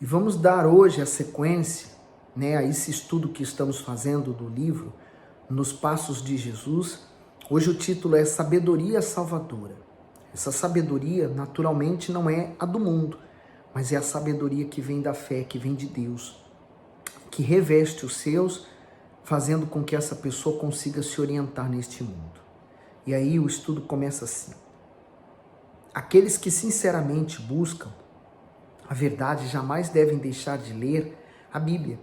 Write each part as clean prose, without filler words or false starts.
E vamos dar hoje a sequência, a esse estudo que estamos fazendo do livro Nos Passos de Jesus. Hoje o título é Sabedoria Salvadora. Essa sabedoria, naturalmente, não é a do mundo, mas é a sabedoria que vem da fé, que vem de Deus, que reveste os seus, fazendo com que essa pessoa consiga se orientar neste mundo. E aí o estudo começa assim. Aqueles que sinceramente buscam a verdade jamais devem deixar de ler a Bíblia.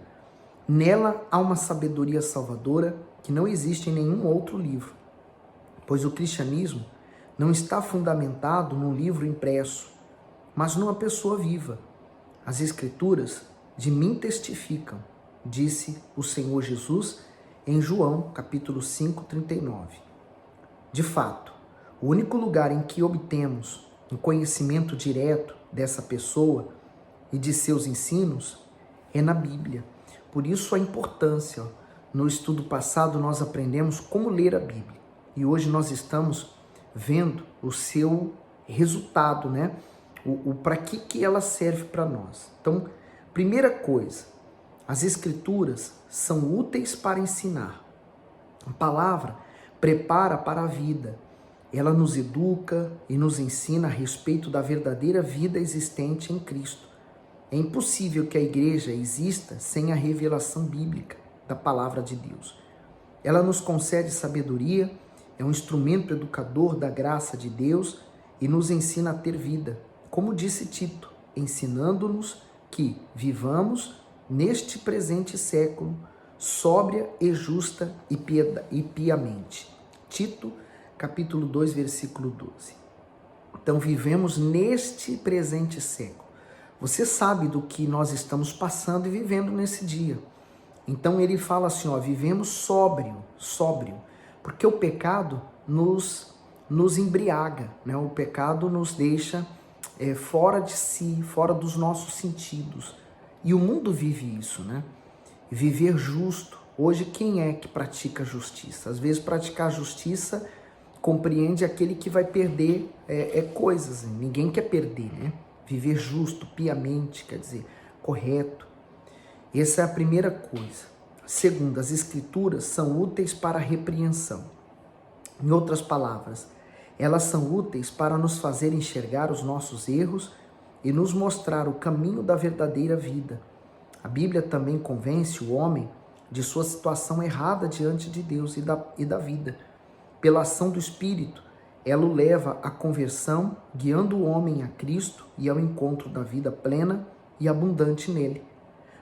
Nela há uma sabedoria salvadora que não existe em nenhum outro livro, pois o cristianismo não está fundamentado num livro impresso, mas numa pessoa viva. As Escrituras de mim testificam, disse o Senhor Jesus em João, capítulo 5, 39. De fato, o único lugar em que obtemos um conhecimento direto dessa pessoa e de seus ensinos é na Bíblia. Por isso a importância. No estudo passado nós aprendemos como ler a Bíblia. E hoje nós estamos vendo o seu resultado, O para que ela serve para nós. Então, primeira coisa, as Escrituras são úteis para ensinar. A palavra prepara para a vida. Ela nos educa e nos ensina a respeito da verdadeira vida existente em Cristo. É impossível que a igreja exista sem a revelação bíblica da palavra de Deus. Ela nos concede sabedoria, é um instrumento educador da graça de Deus e nos ensina a ter vida. Como disse Tito, ensinando-nos que vivamos neste presente século sóbria e justa e piamente. Tito, capítulo 2, versículo 12. Então, vivemos neste presente século. Você sabe do que nós estamos passando e vivendo nesse dia. Então, ele fala assim, vivemos sóbrio, porque o pecado nos embriaga, O pecado nos deixa fora de si, fora dos nossos sentidos. E o mundo vive isso, Viver justo. Hoje, quem é que pratica justiça? Às vezes, praticar justiça compreende aquele que vai perder coisas. Ninguém quer perder, Viver justo, piamente, quer dizer, correto. Essa é a primeira coisa. Segunda, as Escrituras são úteis para a repreensão. Em outras palavras, elas são úteis para nos fazer enxergar os nossos erros e nos mostrar o caminho da verdadeira vida. A Bíblia também convence o homem de sua situação errada diante de Deus e da vida. Pela ação do Espírito, ela o leva à conversão, guiando o homem a Cristo e ao encontro da vida plena e abundante nele.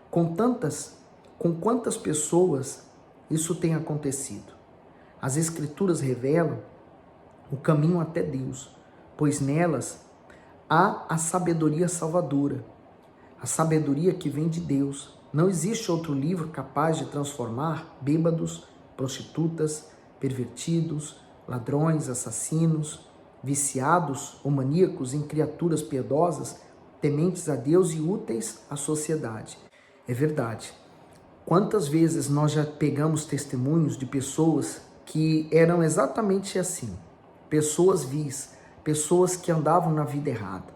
Com quantas pessoas isso tem acontecido? As Escrituras revelam o caminho até Deus, pois nelas há a sabedoria salvadora, a sabedoria que vem de Deus. Não existe outro livro capaz de transformar bêbados, prostitutas, pervertidos, ladrões, assassinos, viciados ou maníacos em criaturas piedosas, tementes a Deus e úteis à sociedade. É verdade. Quantas vezes nós já pegamos testemunhos de pessoas que eram exatamente assim, pessoas vis, pessoas que andavam na vida errada,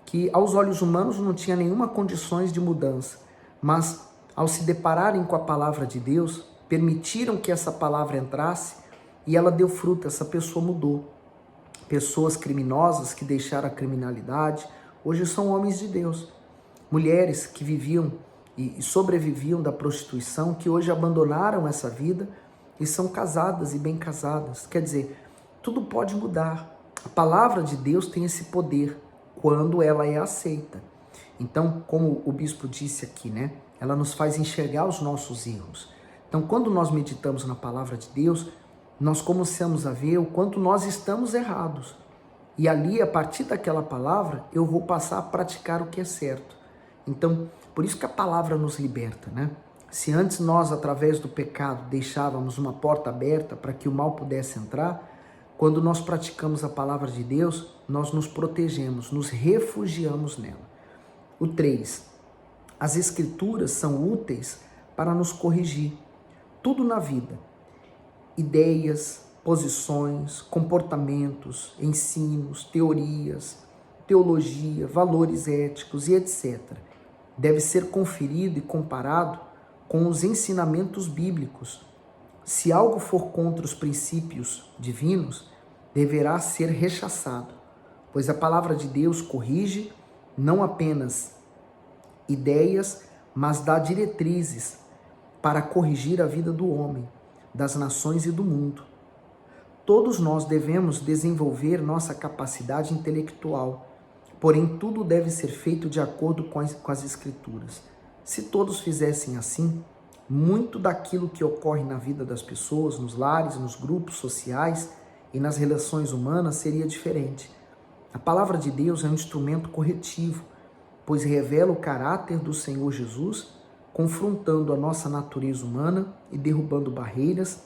que aos olhos humanos não tinha nenhuma condições de mudança, mas ao se depararem com a palavra de Deus, permitiram que essa palavra entrasse e ela deu fruto, essa pessoa mudou. Pessoas criminosas que deixaram a criminalidade, hoje são homens de Deus. Mulheres que viviam e sobreviviam da prostituição, que hoje abandonaram essa vida e são casadas e bem casadas. Quer dizer, tudo pode mudar. A palavra de Deus tem esse poder quando ela é aceita. Então, como o bispo disse aqui, ela nos faz enxergar os nossos erros. Então, quando nós meditamos na palavra de Deus, nós começamos a ver o quanto nós estamos errados. E ali, a partir daquela palavra, eu vou passar a praticar o que é certo. Então, por isso que a palavra nos liberta, Se antes nós, através do pecado, deixávamos uma porta aberta para que o mal pudesse entrar, quando nós praticamos a palavra de Deus, nós nos protegemos, nos refugiamos nela. O 3. As Escrituras são úteis para nos corrigir. Tudo na vida. Ideias, posições, comportamentos, ensinos, teorias, teologia, valores éticos e etc. deve ser conferido e comparado com os ensinamentos bíblicos. Se algo for contra os princípios divinos, deverá ser rechaçado, pois a palavra de Deus corrige não apenas ideias, mas dá diretrizes para corrigir a vida do homem, das nações e do mundo. Todos nós devemos desenvolver nossa capacidade intelectual, porém tudo deve ser feito de acordo com as Escrituras. Se todos fizessem assim, muito daquilo que ocorre na vida das pessoas, nos lares, nos grupos sociais e nas relações humanas seria diferente. A palavra de Deus é um instrumento corretivo, pois revela o caráter do Senhor Jesus, confrontando a nossa natureza humana e derrubando barreiras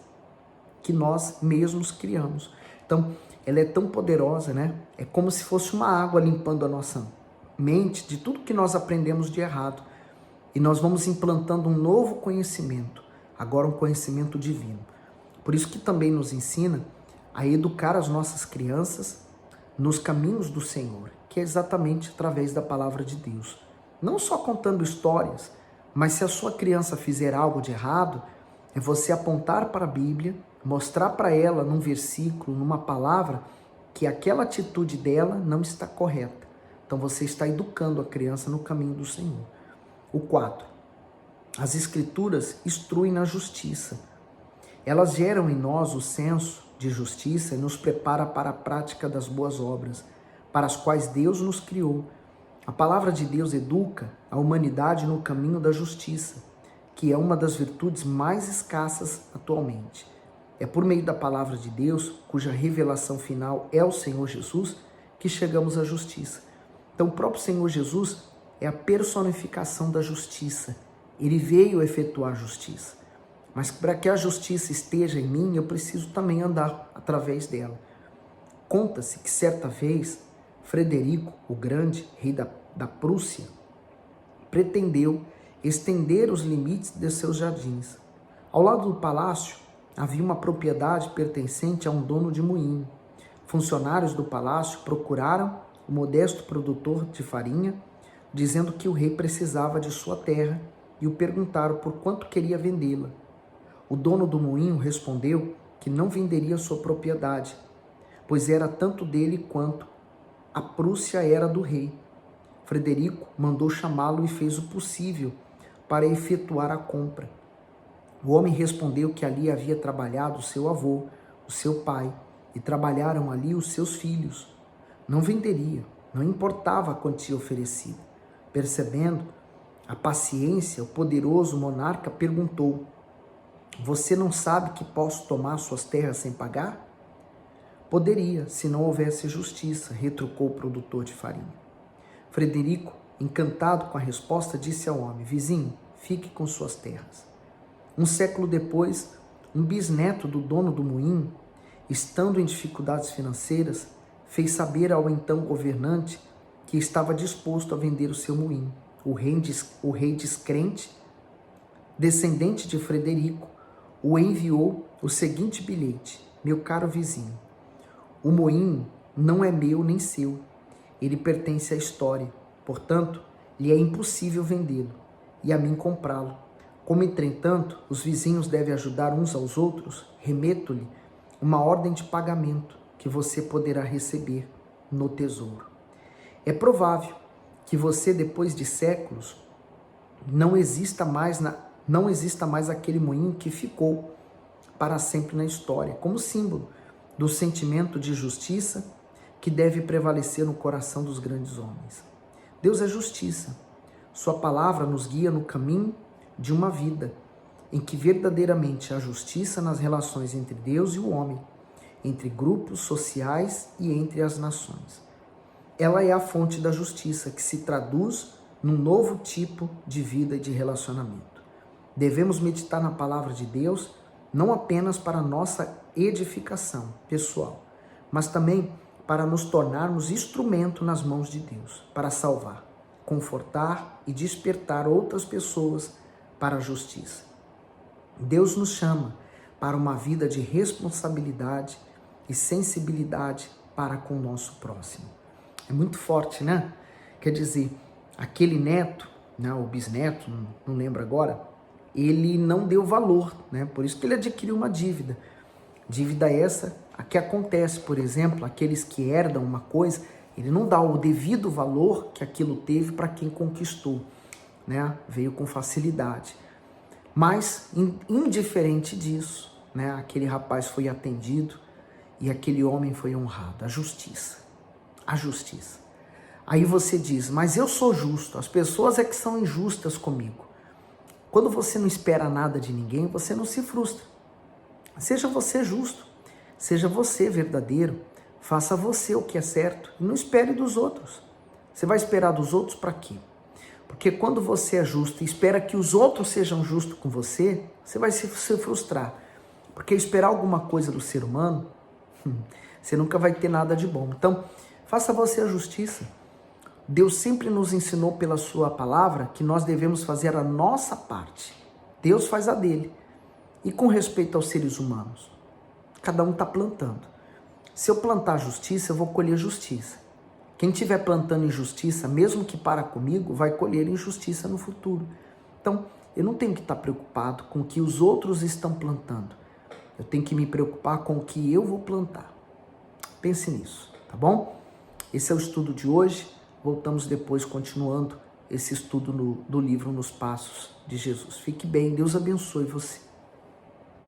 que nós mesmos criamos. Então, ela é tão poderosa, né? É como se fosse uma água limpando a nossa mente de tudo que nós aprendemos de errado. E nós vamos implantando um novo conhecimento, agora um conhecimento divino. Por isso que também nos ensina a educar as nossas crianças nos caminhos do Senhor, que é exatamente através da palavra de Deus. Não só contando histórias, mas se a sua criança fizer algo de errado, é você apontar para a Bíblia, mostrar para ela num versículo, numa palavra, que aquela atitude dela não está correta. Então você está educando a criança no caminho do Senhor. O 4. As Escrituras instruem na justiça. Elas geram em nós o senso de justiça e nos prepara para a prática das boas obras, para as quais Deus nos criou. A palavra de Deus educa a humanidade no caminho da justiça, que é uma das virtudes mais escassas atualmente. É por meio da palavra de Deus, cuja revelação final é o Senhor Jesus, que chegamos à justiça. Então, o próprio Senhor Jesus é a personificação da justiça. Ele veio efetuar a justiça. Mas para que a justiça esteja em mim, eu preciso também andar através dela. Conta-se que certa vez, Frederico, o Grande, rei da Prússia, pretendeu estender os limites de seus jardins. Ao lado do palácio, havia uma propriedade pertencente a um dono de moinho. Funcionários do palácio procuraram o modesto produtor de farinha, dizendo que o rei precisava de sua terra e o perguntaram por quanto queria vendê-la. O dono do moinho respondeu que não venderia sua propriedade, pois era tanto dele quanto a Prússia era do rei. Frederico mandou chamá-lo e fez o possível para efetuar a compra. O homem respondeu que ali havia trabalhado o seu avô, o seu pai, e trabalharam ali os seus filhos. Não venderia, não importava a quantia oferecida. Percebendo a paciência, o poderoso monarca perguntou: "Você não sabe que posso tomar suas terras sem pagar?" "Poderia, se não houvesse justiça", retrucou o produtor de farinha. Frederico, encantado com a resposta, disse ao homem: "Vizinho, fique com suas terras." Um século depois, um bisneto do dono do moinho, estando em dificuldades financeiras, fez saber ao então governante que estava disposto a vender o seu moinho. O rei descrente, descendente de Frederico, o enviou o seguinte bilhete: "Meu caro vizinho, o moinho não é meu nem seu. Ele pertence à história. Portanto, lhe é impossível vendê-lo e a mim comprá-lo. Como, entretanto, os vizinhos devem ajudar uns aos outros, remeto-lhe uma ordem de pagamento que você poderá receber no tesouro." É provável que você, depois de séculos, não exista mais aquele moinho que ficou para sempre na história, como símbolo do sentimento de justiça que deve prevalecer no coração dos grandes homens. Deus é justiça. Sua palavra nos guia no caminho de uma vida em que verdadeiramente há justiça nas relações entre Deus e o homem, entre grupos sociais e entre as nações. Ela é a fonte da justiça que se traduz num novo tipo de vida e de relacionamento. Devemos meditar na palavra de Deus não apenas para nossa edificação pessoal, mas também para nos tornarmos instrumento nas mãos de Deus, para salvar, confortar e despertar outras pessoas para a justiça. Deus nos chama para uma vida de responsabilidade e sensibilidade para com o nosso próximo. É muito forte, né? Quer dizer, aquele neto, né, o bisneto, não lembro agora, ele não deu valor, né? Por isso que ele adquiriu uma dívida. Dívida essa, a que acontece, por exemplo, aqueles que herdam uma coisa, ele não dá o devido valor que aquilo teve para quem conquistou, né? Veio com facilidade. Mas, indiferente disso, né? Aquele rapaz foi atendido e aquele homem foi honrado. A justiça. A justiça. Aí você diz, mas eu sou justo, as pessoas é que são injustas comigo. Quando você não espera nada de ninguém, você não se frustra. Seja você justo, seja você verdadeiro, faça você o que é certo e não espere dos outros. Você vai esperar dos outros para quê? Porque quando você é justo e espera que os outros sejam justos com você, você vai se frustrar. Porque esperar alguma coisa do ser humano, você nunca vai ter nada de bom. Então, faça você a justiça. Deus sempre nos ensinou pela sua palavra que nós devemos fazer a nossa parte. Deus faz a dele. E com respeito aos seres humanos, cada um está plantando. Se eu plantar justiça, eu vou colher justiça. Quem estiver plantando injustiça, mesmo que para comigo, vai colher injustiça no futuro. Então, eu não tenho que estar preocupado com o que os outros estão plantando. Eu tenho que me preocupar com o que eu vou plantar. Pense nisso, tá bom? Esse é o estudo de hoje. Voltamos depois, continuando esse estudo do livro Nos Passos de Jesus. Fique bem, Deus abençoe você.